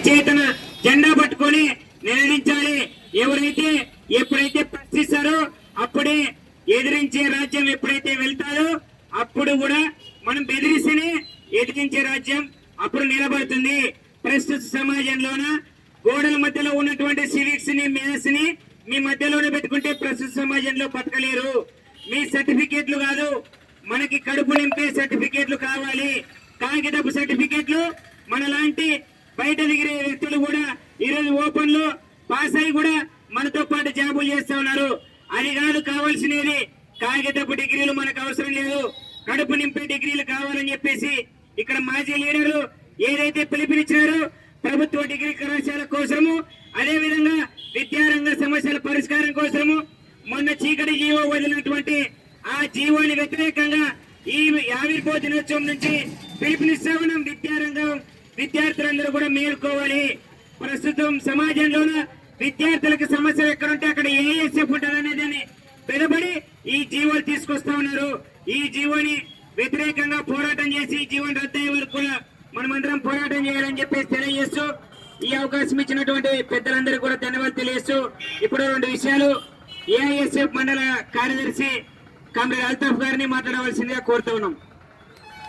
చేతన జెండా పట్టుకొని నిలదించాలి. ఎవరైతే ఎప్పుడైతే ప్రశ్నిస్తారో అప్పుడే ఎదిరించే రాజ్యం ఎప్పుడైతే వెళ్తారో అప్పుడు కూడా మనం బెదిరిస్తేనే ఎదిరించే రాజ్యం అప్పుడు నిలబడుతుంది. ప్రస్తుత సమాజంలోన గోడల మధ్యలో ఉన్నటువంటి సివిక్స్ ని మ్యాథ్స్ ని మీ మధ్యలోనే పెట్టుకుంటే ప్రస్తుత సమాజంలో బతకలేరు. మీ సర్టిఫికేట్లు కాదు, మనకి కడుపు నింపే సర్టిఫికేట్లు కావాలి. కాగితపు సర్టిఫికేట్లు మనలాంటి బయట దిగిరే వ్యక్తులు కూడా ఈరోజు ఓపెన్ లో పాస్ అయ్యి కూడా మనతో పాటు జాబులు చేస్తా ఉన్నారు. అది కాదు కావాల్సినది, కాగితపు డిగ్రీలు మనకు అవసరం లేదు, కడుపు నింపే డిగ్రీలు కావాలని చెప్పేసి ఇక్కడ మాజీ లీడర్లు ఏదైతే పిలుపునిచ్చారో ప్రభుత్వ డిగ్రీ కళాశాల కోసము, అదే విధంగా విద్యారంగ సమస్యల పరిష్కారం కోసము మొన్న చీకటి జీవో వదిలినటువంటి ఆ జీవోని వ్యతిరేకంగా ఈ ఆవిర్భావ దినోత్సవం నుంచి పిలుపునిస్తా ఉన్నాం. విద్యారంగం విద్యార్థులందరూ కూడా మేల్కోవాలి. ప్రస్తుతం సమాజంలోన విద్యార్థులకు సమస్యలు ఎక్కడుంటే అక్కడ ఏఎస్ఎఫ్ ఉంటుంది అనేది పెదబడి ఈ జీవోలు తీసుకొస్తా ఉన్నారు. ఈ జీవోని వ్యతిరేకంగా పోరాటం చేసి ఈ జీవోని రద్దయ్యే వరకు కూడా మనమందరం పోరాటం చేయాలని చెప్పేసి తెలియజేస్తూ ఈ అవకాశం ఇచ్చినటువంటి పెద్దలందరూ కూడా ధన్యవాదాలు తెలియజేస్తూ ఇప్పుడు 2 విషయాలు ఏఐఎస్ఎఫ్ మండల కార్యదర్శి కామ్రేడ్ అల్తాఫ్ గారిని మాట్లాడవలసిందిగా కోరుతూ ఉన్నాం.